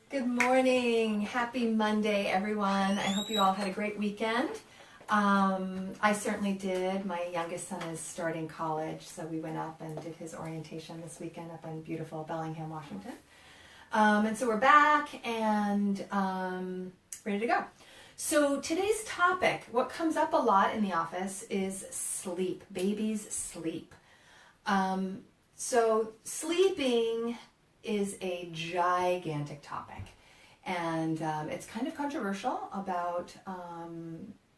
Good morning. Happy Monday, everyone. I hope you all had a great weekend. I certainly did. My youngest son is starting college, so we went up and did his orientation this weekend up in beautiful Bellingham, Washington. And so we're back and ready to go. So today's topic, what comes up a lot in the office is sleep, babies sleep. So sleeping is a gigantic topic, and it's kind of controversial about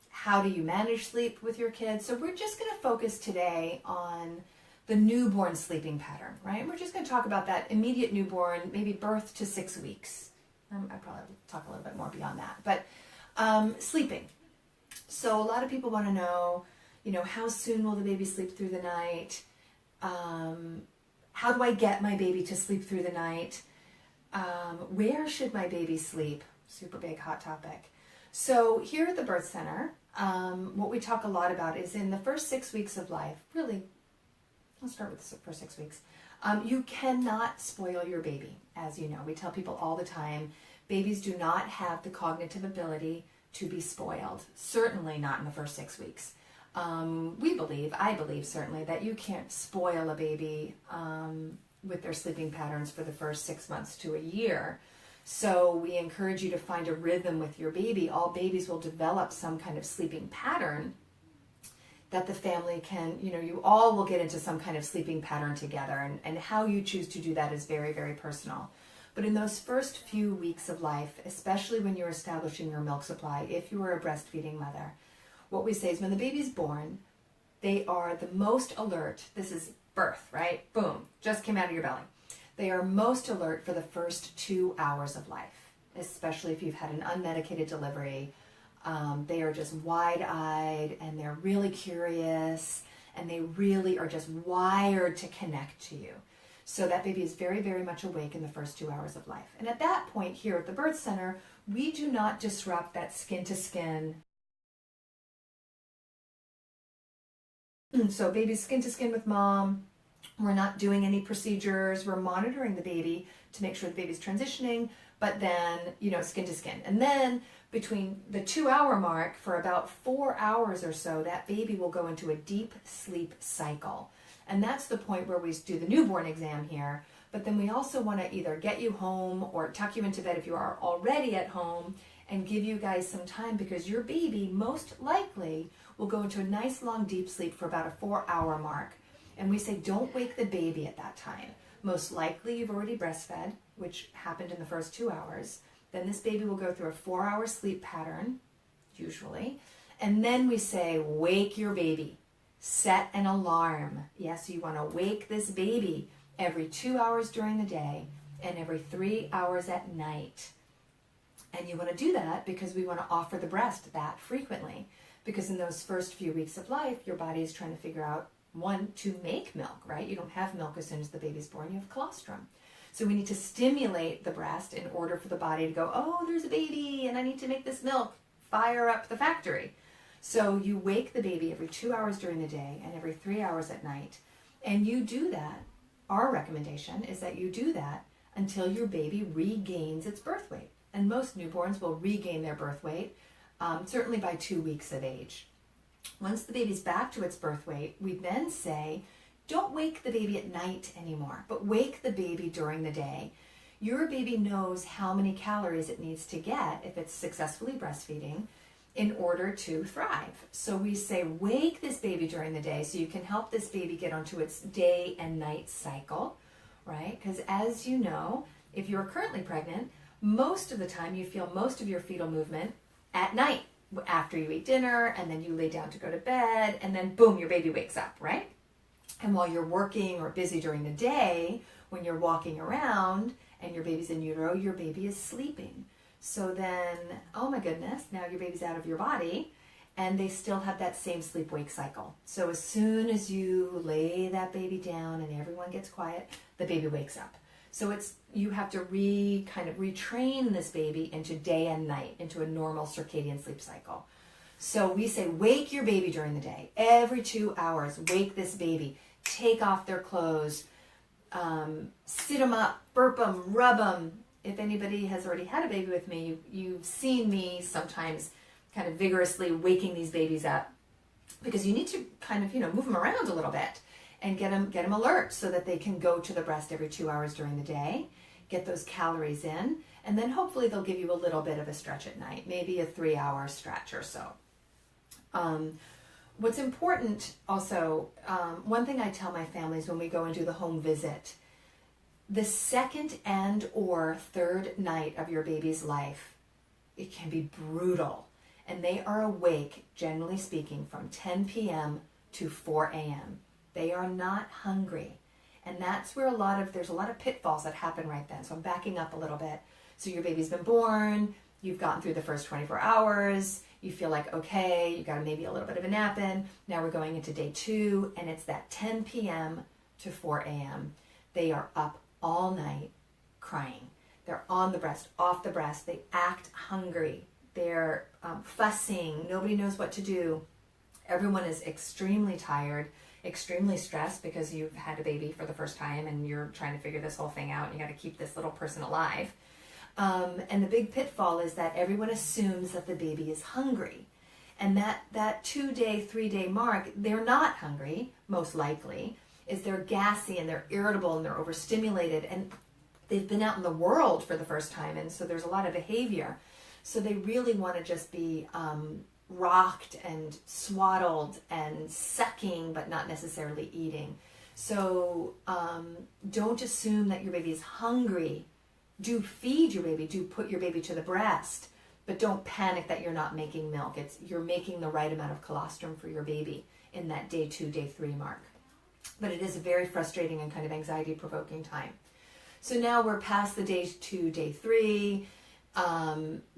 how do you manage sleep with your kids. So we're just going to focus today on the newborn sleeping pattern, right? We're just going to talk about that immediate newborn, maybe birth to 6 weeks. I probably will talk a little bit more beyond that, but sleeping. So a lot of people want to know, how soon will the baby sleep through the night? How do I get my baby to sleep through the night? Where should my baby sleep? Super big, hot topic. So here at the birth center, what we talk a lot about is in the first 6 weeks of life, really, let's start with the first 6 weeks. You cannot spoil your baby, as you know. We tell people all the time, babies do not have the cognitive ability to be spoiled, certainly not in the first 6 weeks. I believe certainly, that you can't spoil a baby with their sleeping patterns for the first 6 months to a year. So we encourage you to find a rhythm with your baby. All babies will develop some kind of sleeping pattern that the family can, you all will get into some kind of sleeping pattern together, and how you choose to do that is very, very personal. But in those first few weeks of life, especially when you're establishing your milk supply, if you are a breastfeeding mother, what we say is when the baby's born, they are the most alert. This is birth, right? Boom, just came out of your belly. They are most alert for the first 2 hours of life, especially if you've had an unmedicated delivery. They are just wide-eyed, and they're really curious, and they really are just wired to connect to you. So that baby is very, very much awake in the first 2 hours of life. And at that point here at the birth center, we do not disrupt that skin-to-skin. So baby's skin to skin with mom. We're not doing any procedures. We're monitoring the baby to make sure the baby's transitioning, but then, skin to skin. And then between the 2 hour mark, for about 4 hours or so, that baby will go into a deep sleep cycle. And that's the point where we do the newborn exam here. But then we also want to either get you home or tuck you into bed if you are already at home, and give you guys some time, because your baby most likely will go into a nice long deep sleep for about a 4 hour mark. And we say don't wake the baby at that time. Most likely you've already breastfed, which happened in the first 2 hours. Then this baby will go through a 4 hour sleep pattern, usually. And then we say wake your baby. Set an alarm. Yes, you want to wake this baby every 2 hours during the day and every 3 hours at night. And you want to do that because we want to offer the breast that frequently. Because in those first few weeks of life, your body is trying to figure out, one, to make milk, right? You don't have milk as soon as the baby's born, you have colostrum. So we need to stimulate the breast in order for the body to go, oh, there's a baby and I need to make this milk. Fire up the factory. So you wake the baby every 2 hours during the day and every 3 hours at night. And you do that. Our recommendation is that you do that until your baby regains its birth weight. And most newborns will regain their birth weight, certainly by 2 weeks of age. Once the baby's back to its birth weight, we then say, don't wake the baby at night anymore, but wake the baby during the day. Your baby knows how many calories it needs to get if it's successfully breastfeeding in order to thrive. So we say, wake this baby during the day so you can help this baby get onto its day and night cycle, right? Because as you know, if you're currently pregnant, most of the time you feel most of your fetal movement at night after you eat dinner, and then you lay down to go to bed, and then boom, your baby wakes up, right? And while you're working or busy during the day, when you're walking around and your baby's in utero, your baby is sleeping. So then, oh my goodness, now your baby's out of your body, and they still have that same sleep-wake cycle. So as soon as you lay that baby down and everyone gets quiet, the baby wakes up. So you have to kind of retrain this baby into day and night, into a normal circadian sleep cycle. So we say, wake your baby during the day. Every 2 hours, wake this baby. Take off their clothes, sit them up, burp them, rub them, if anybody has already had a baby with me, you've seen me sometimes kind of vigorously waking these babies up, because you need to kind of, move them around a little bit and get them alert so that they can go to the breast every 2 hours during the day, get those calories in, and then hopefully they'll give you a little bit of a stretch at night, maybe a 3-hour stretch or so. What's important also, one thing I tell my families when we go and do the home visit, the second and or third night of your baby's life, it can be brutal. And they are awake, generally speaking, from 10 p.m. to 4 a.m. They are not hungry. And that's where there's a lot of pitfalls that happen right then. So I'm backing up a little bit. So your baby's been born, you've gotten through the first 24 hours, you feel like, okay, you got maybe a little bit of a nap in. Now we're going into day 2, and it's that 10 p.m. to 4 a.m. They are up all night crying. They're on the breast, off the breast. They act hungry. They're fussing. Nobody knows what to do. Everyone is extremely tired, extremely stressed, because you've had a baby for the first time and you're trying to figure this whole thing out, and you got to keep this little person alive. And the big pitfall is that everyone assumes that the baby is hungry. And that 2-day, 3-day mark, they're not hungry, most likely, is they're gassy and they're irritable and they're overstimulated, and they've been out in the world for the first time, and so there's a lot of behavior. So they really want to just be rocked and swaddled and sucking, but not necessarily eating. So don't assume that your baby is hungry. Do feed your baby, do put your baby to the breast, but don't panic that you're not making milk. You're making the right amount of colostrum for your baby in that day 2, day 3 mark. But it is a very frustrating and kind of anxiety-provoking time. So now we're past the day 2, day 3.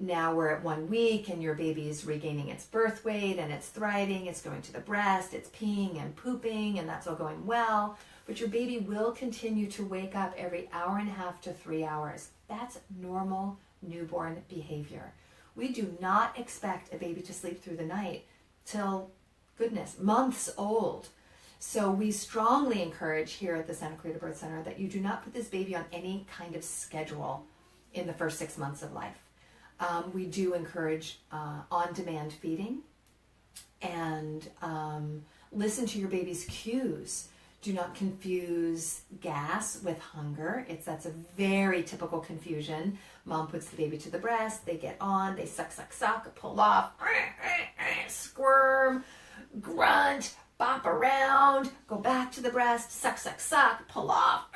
Now we're at 1 week, and your baby is regaining its birth weight, and it's thriving, it's going to the breast, it's peeing and pooping, and that's all going well. But your baby will continue to wake up every 1.5 to 3 hours. That's normal newborn behavior. We do not expect a baby to sleep through the night till, goodness, months old. So we strongly encourage here at the Santa Clarita Birth Center that you do not put this baby on any kind of schedule in the first 6 months of life. We do encourage on-demand feeding, and listen to your baby's cues. Do not confuse gas with hunger. That's a very typical confusion. Mom puts the baby to the breast, they get on, they suck, suck, suck, pull off, squirm, grunt, bop around, go back to the breast, suck, suck, suck, pull off,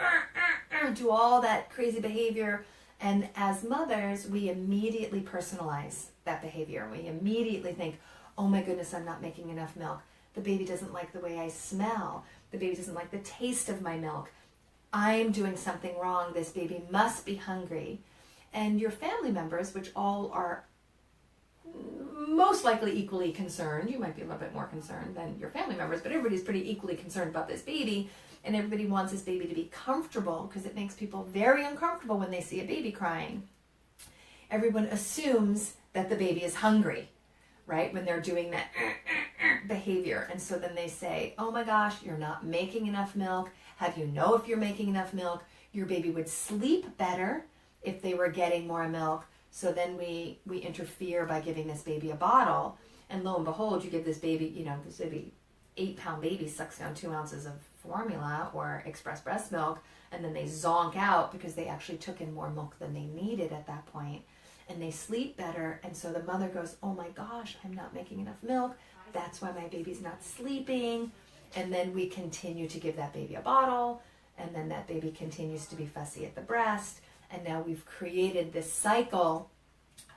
do all that crazy behavior. And as mothers, we immediately personalize that behavior. We immediately think, oh my goodness, I'm not making enough milk. The baby doesn't like the way I smell. The baby doesn't like the taste of my milk. I'm doing something wrong. This baby must be hungry. And your family members, which all are most likely equally concerned, you might be a little bit more concerned than your family members, but everybody's pretty equally concerned about this baby, and everybody wants this baby to be comfortable, because it makes people very uncomfortable when they see a baby crying. Everyone assumes that the baby is hungry, right, when they're doing that behavior. And so then they say, oh my gosh, you're not making enough milk. How do you know if you're making enough milk? Your baby would sleep better if they were getting more milk. So then we interfere by giving this baby a bottle, and lo and behold, you give this baby, this baby, 8-pound baby sucks down 2 ounces of formula or express breast milk, and then they zonk out because they actually took in more milk than they needed at that point, and they sleep better. And so the mother goes, oh my gosh, I'm not making enough milk. That's why my baby's not sleeping. And then we continue to give that baby a bottle, and then that baby continues to be fussy at the breast. And now we've created this cycle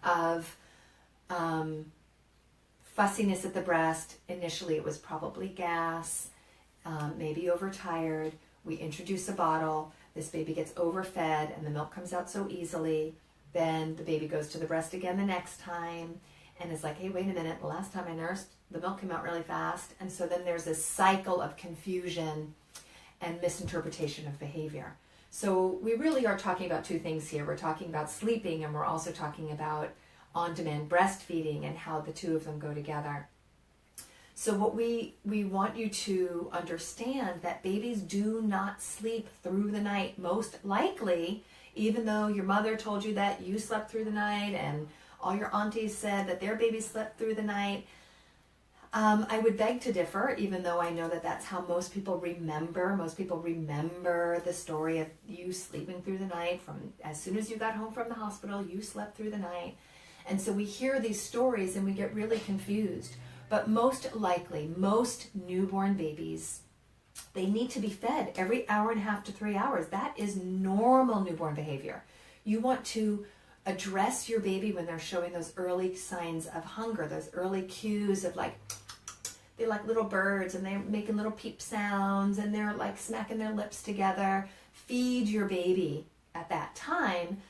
of fussiness at the breast. Initially it was probably gas, maybe overtired. We introduce a bottle, this baby gets overfed, and the milk comes out so easily. Then the baby goes to the breast again the next time, and it's like, hey, wait a minute, the last time I nursed, the milk came out really fast. And so then there's this cycle of confusion and misinterpretation of behavior. So we really are talking about 2 things here. We're talking about sleeping, and we're also talking about on-demand breastfeeding and how the 2 of them go together. So what we want you to understand that babies do not sleep through the night. Most likely, even though your mother told you that you slept through the night and all your aunties said that their baby slept through the night. I would beg to differ, even though I know that that's how most people remember. Most people remember the story of you sleeping through the night. From as soon as you got home from the hospital, you slept through the night. And so we hear these stories and we get really confused. But most likely, most newborn babies, they need to be fed every hour and a half to 3 hours. That is normal newborn behavior. You want to address your baby when they're showing those early signs of hunger, those early cues of like, they're like little birds and they're making little peep sounds and they're like smacking their lips together. Feed your baby at that time.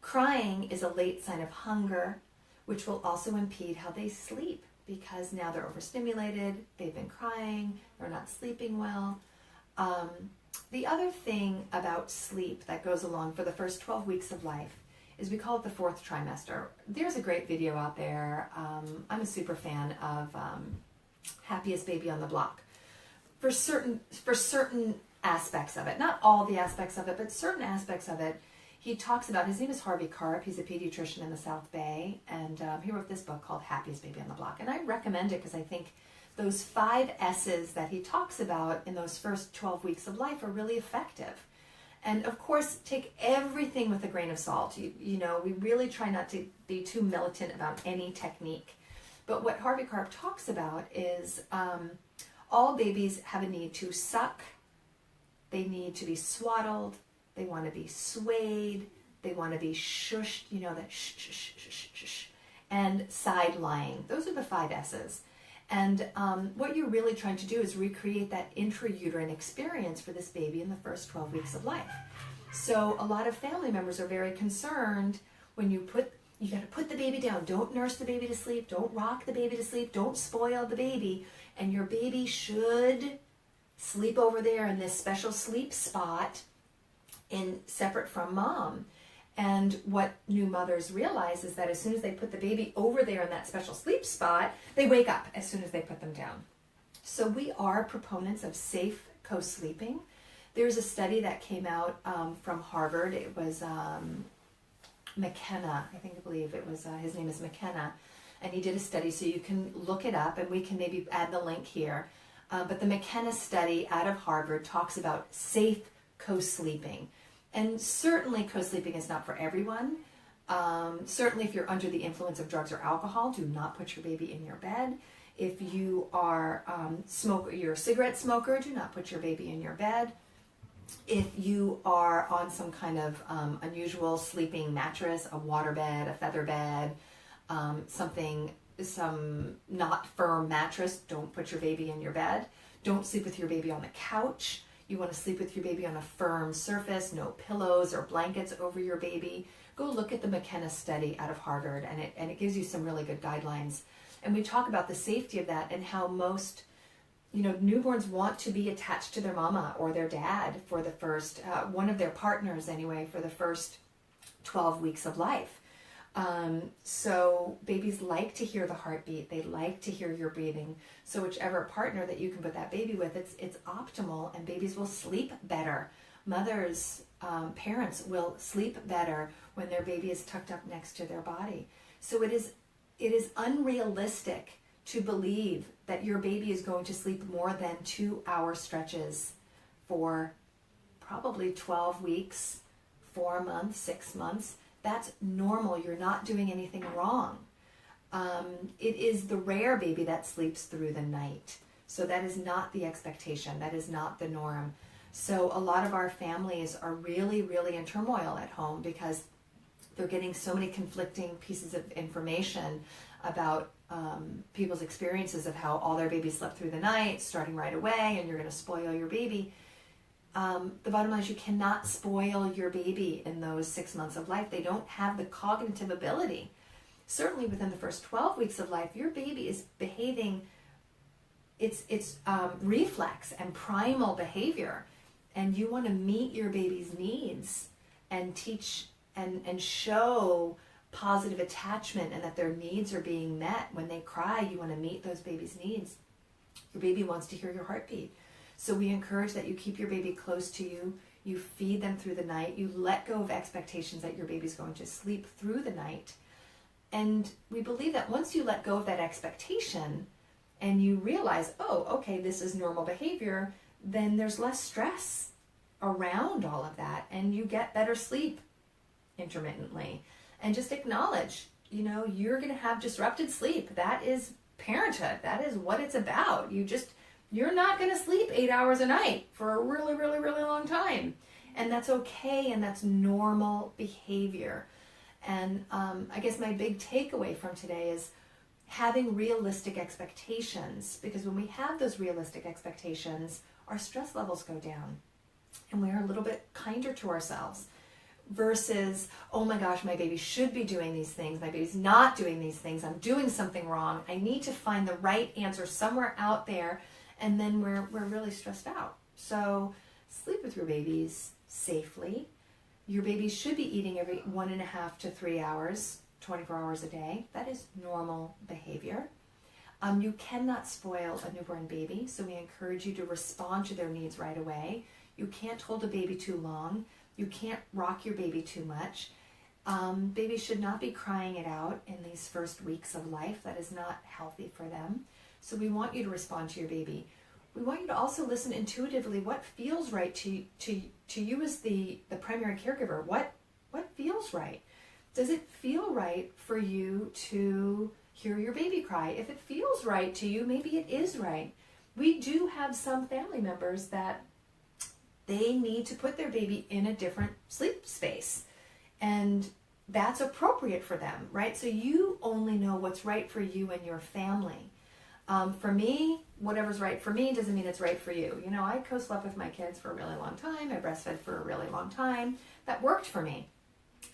Crying is a late sign of hunger, which will also impede how they sleep because now they're overstimulated, they've been crying, they're not sleeping well. The other thing about sleep that goes along for the first 12 weeks of life is we call it the fourth trimester. There's a great video out there. I'm a super fan of Happiest Baby on the Block. For certain aspects of it, not all the aspects of it, but certain aspects of it, he talks about, his name is Harvey Karp, he's a pediatrician in the South Bay, and he wrote this book called Happiest Baby on the Block. And I recommend it because I think those 5 S's that he talks about in those first 12 weeks of life are really effective. And of course, take everything with a grain of salt. You know, we really try not to be too militant about any technique. But what Harvey Karp talks about is all babies have a need to suck. They need to be swaddled. They want to be swayed. They want to be shushed, you know, that shh, shh, shh, shh, shh, shh, and side lying. Those are the 5 S's. And what you're really trying to do is recreate that intrauterine experience for this baby in the first 12 weeks of life. So a lot of family members are very concerned when you got to put the baby down. Don't nurse the baby to sleep. Don't rock the baby to sleep. Don't spoil the baby. And your baby should sleep over there in this special sleep spot separate from mom. And what new mothers realize is that as soon as they put the baby over there in that special sleep spot, they wake up as soon as they put them down. So we are proponents of safe co-sleeping. There's a study that came out from Harvard. It was McKenna, I believe it was, his name is McKenna, and he did a study, so you can look it up, and we can maybe add the link here. But the McKenna study out of Harvard talks about safe co-sleeping. And certainly co-sleeping is not for everyone. Certainly if you're under the influence of drugs or alcohol, do not put your baby in your bed. If you are you're a cigarette smoker, do not put your baby in your bed. If you are on some kind of unusual sleeping mattress, a water bed, a feather bed, some not firm mattress, don't put your baby in your bed. Don't sleep with your baby on the couch. You want to sleep with your baby on a firm surface, no pillows or blankets over your baby. Go look at the McKenna study out of Harvard, and it gives you some really good guidelines. And we talk about the safety of that and how most, newborns want to be attached to their mama or their dad for the first, one of their partners anyway, for the first 12 weeks of life. So babies like to hear the heartbeat. They like to hear your breathing. So whichever partner that you can put that baby with, it's optimal, and babies will sleep better. Mothers, parents will sleep better when their baby is tucked up next to their body. So it is unrealistic to believe that your baby is going to sleep more than 2-hour stretches for probably 12 weeks, 4 months, 6 months. That's normal. You're not doing anything wrong. It is the rare baby that sleeps through the night. So that is not the expectation. That is not the norm. So a lot of our families are really, really in turmoil at home because they're getting so many conflicting pieces of information about people's experiences of how all their babies slept through the night, starting right away, and you're going to spoil your baby. The bottom line is you cannot spoil your baby in those 6 months of life. They don't have the cognitive ability. Certainly within the first 12 weeks of life, your baby is behaving its reflex and primal behavior. And you want to meet your baby's needs and teach and show positive attachment and that their needs are being met. When they cry, you want to meet those babies' needs. Your baby wants to hear your heartbeat. So we encourage that you keep your baby close to you. You feed them through the night. You let go of expectations that your baby's going to sleep through the night. And we believe that once you let go of that expectation and you realize, oh, okay, this is normal behavior, then there's less stress around all of that, and you get better sleep intermittently. And just acknowledge, you're going to have disrupted sleep. That is parenthood. That is what it's about. You're not going to sleep 8 hours a night for a really, really, really long time. And that's okay, and that's normal behavior. And I guess my big takeaway from today is having realistic expectations, because when we have those realistic expectations, our stress levels go down and we're a little bit kinder to ourselves versus, oh my gosh, my baby should be doing these things. My baby's not doing these things. I'm doing something wrong. I need to find the right answer somewhere out there. And then we're really stressed out. So sleep with your babies safely. Your baby should be eating every 1.5 to 3 hours, 24 hours a day. That is normal behavior. You cannot spoil a newborn baby, so we encourage you to respond to their needs right away. You can't hold a baby too long. You can't rock your baby too much. Babies should not be crying it out in these first weeks of life. That is not healthy for them. So we want you to respond to your baby. We want you to also listen intuitively what feels right to you as the primary caregiver. What feels right? Does it feel right for you to hear your baby cry? If it feels right to you, maybe it is right. We do have some family members that they need to put their baby in a different sleep space, and that's appropriate for them, right? So you only know what's right for you and your family. For me, whatever's right for me doesn't mean it's right for you. I co-slept with my kids for a really long time. I breastfed for a really long time. That worked for me.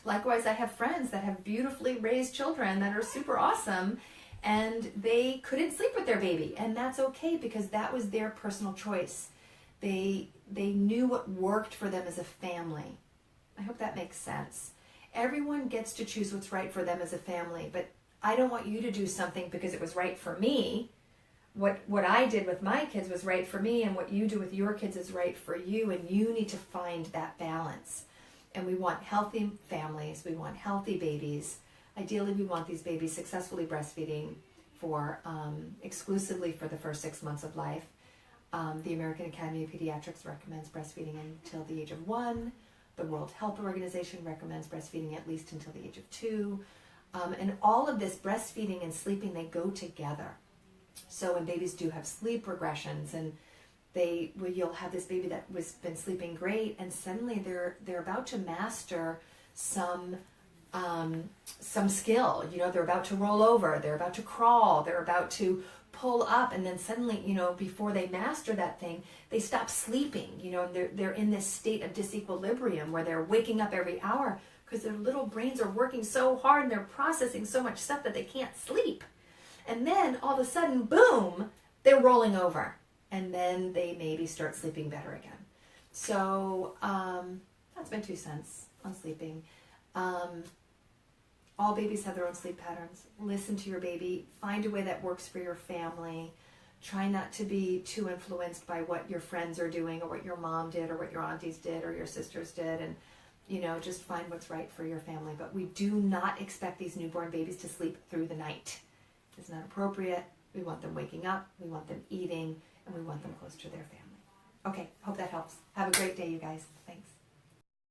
Likewise, I have friends that have beautifully raised children that are super awesome, and they couldn't sleep with their baby, and that's okay because that was their personal choice. They knew what worked for them as a family. I hope that makes sense. Everyone gets to choose what's right for them as a family, but I don't want you to do something because it was right for me. What I did with my kids was right for me, and what you do with your kids is right for you, and you need to find that balance. And we want healthy families. We want healthy babies. Ideally, we want these babies successfully breastfeeding for exclusively for the first 6 months of life. The American Academy of Pediatrics recommends breastfeeding until the age of 1. The World Health Organization recommends breastfeeding at least until the age of 2. And all of this breastfeeding and sleeping, they go together. So when babies do have sleep regressions, and you'll have this baby that was been sleeping great, and suddenly they're about to master some skill. They're about to roll over, they're about to crawl, they're about to pull up, and then suddenly, before they master that thing, they stop sleeping. And they're in this state of disequilibrium where they're waking up every hour because their little brains are working so hard and they're processing so much stuff that they can't sleep. And then all of a sudden, boom, they're rolling over. And then they maybe start sleeping better again. So that's my 2 cents on sleeping. All babies have their own sleep patterns. Listen to your baby. Find a way that works for your family. Try not to be too influenced by what your friends are doing or what your mom did or what your aunties did or your sisters did. And, just find what's right for your family. But we do not expect these newborn babies to sleep through the night. It's not appropriate. We want them waking up. We want them eating. And we want them close to their family. Okay, hope that helps. Have a great day, you guys. Thanks.